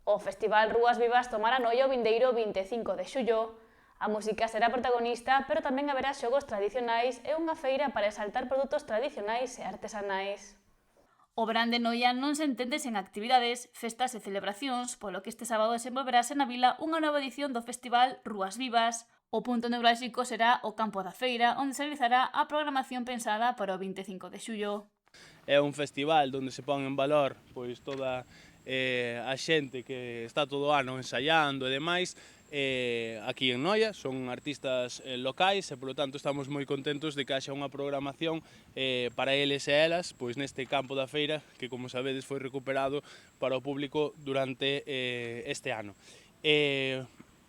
O Festival Rúas Vivas tomará Noia o vindeiro 25 de xullo. A música será protagonista, pero tamén haberá xogos tradicionais e unha feira para exaltar produtos tradicionais e artesanais. O verán de Noia non se entende sen actividades, festas e celebracións, polo que este sábado desenvolverase na vila unha nova edición do Festival Rúas Vivas. O punto neurálxico será o campo da feira, onde se realizará a programación pensada para o 25 de xullo. É un festival onde se pon en valor pois toda a xente que está todo o ano ensaiando e demais aquí en Noia, son artistas locais e, polo tanto, estamos moi contentos de que haxa unha programación para eles e elas pois neste campo da feira que, como sabedes, foi recuperado para o público durante este ano.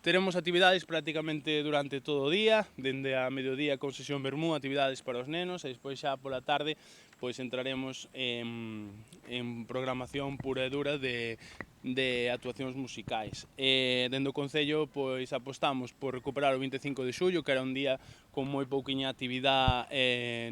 Teremos actividades prácticamente durante todo o día, dende a mediodía con sesión vermú, actividades para os nenos, e despois xa pola tarde pois entraremos en programación pura e dura de actuacións musicais. Dende o Concello pois apostamos por recuperar o 25 de xullo, que era un día con moi pouquiña actividade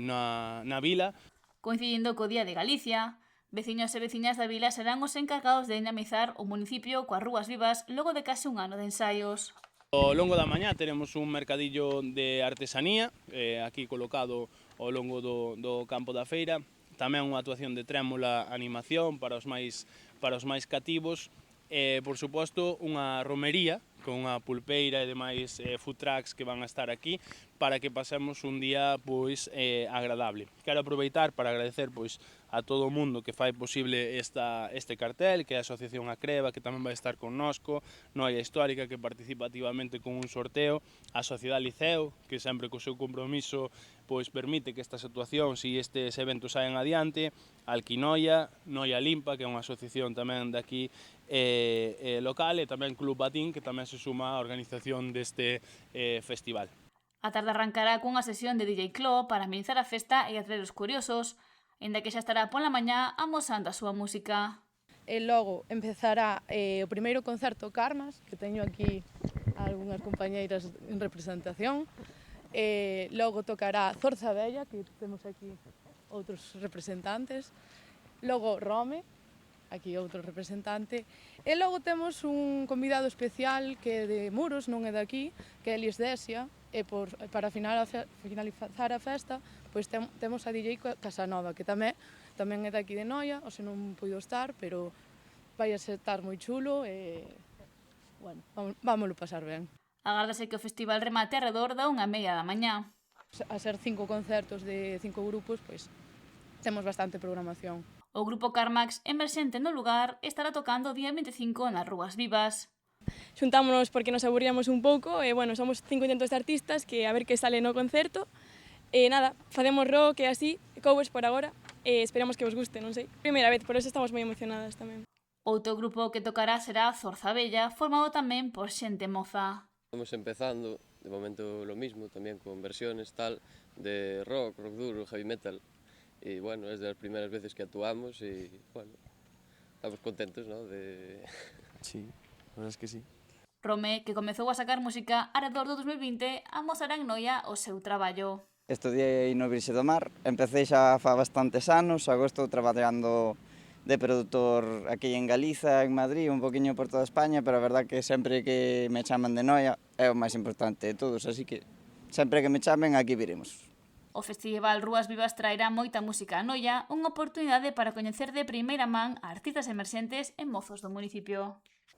na vila. Coincidindo co Día de Galicia, veciños e veciñas da vila serán os encargados de dinamizar o municipio coas rúas vivas logo de case un ano de ensaios. Ao longo da mañá teremos un mercadillo de artesanía, aquí colocado ao longo do campo da feira, tamén unha actuación de trémola animación para os máis cativos, e, por suposto, unha romería con unha pulpeira e demais food trucks que van a estar aquí para que pasemos un día pois agradable. Quero aproveitar para agradecer pois a todo o mundo que fai posible este cartel, que é a Asociación A Creva, que tamén vai estar connosco, Noia Histórica, que participa activamente con un sorteo, a Sociedade Liceo, que sempre co seu compromiso pois permite que estas actuacións e estes eventos saen adiante, Alquinoia, Noia Limpa, que é unha asociación tamén daqui local, e tamén Club Batín, que tamén se suma á organización deste festival. A tarde arrancará cunha sesión de DJ Clo para amenizar a festa e atraer os curiosos, aínda que xa estará pola mañá amosando a súa música. E logo empezará o primeiro concerto Karmas, que teño aquí algunhas compañeiras en representación. Logo tocará Zorza Bella, que temos aquí outros representantes. Logo Rome, aquí outro representante. E logo temos un convidado especial que é de Muros, non é de aquí, que é Elis Desia. E para finalizar a festa, pois temos a DJ Casanova, que tamén é de aquí de Noia, ou se non puido estar, pero vai a estar moi chulo e, bueno, vámoslo pasar ben. Agárdase que o festival remate alrededor da 1:30 da mañá. A ser 5 concertos de 5 grupos, pois temos bastante programación. O grupo Carmax, emerxente no lugar, estará tocando o día 25 nas Rúas Vivas. Xuntámonos porque nos aburríamos un pouco e, bueno, somos 500 artistas que a ver que sale no concerto. E nada, facemos rock e así, covers por agora, e esperamos que vos guste, non sei. Primeira vez, por eso estamos moi emocionadas tamén. Outro grupo que tocará será Zorza Bella, formado tamén por xente moza. Estamos empezando, de momento lo mismo, tamén con versiones tal de rock duro, heavy metal. E, bueno, es de las primeras veces que actuamos e, bueno, estamos contentos, ¿no? Sí. A verdade é que sí. Rome, que comezou a sacar música alrededor do 2020, amosará en Noia o seu traballo. Estudiei no Virxe do Mar, empecé xa fa bastantes anos, agora estou traballando de produtor aquí en Galiza, en Madrid, un poquinho por toda España, pero a verdade que sempre que me chaman de Noia é o máis importante de todos, así que sempre que me chamen aquí viremos. O Festival Rúas Vivas traerá moita música a Noia, unha oportunidade para coñecer de primeira man a artistas emerxentes e mozos do municipio.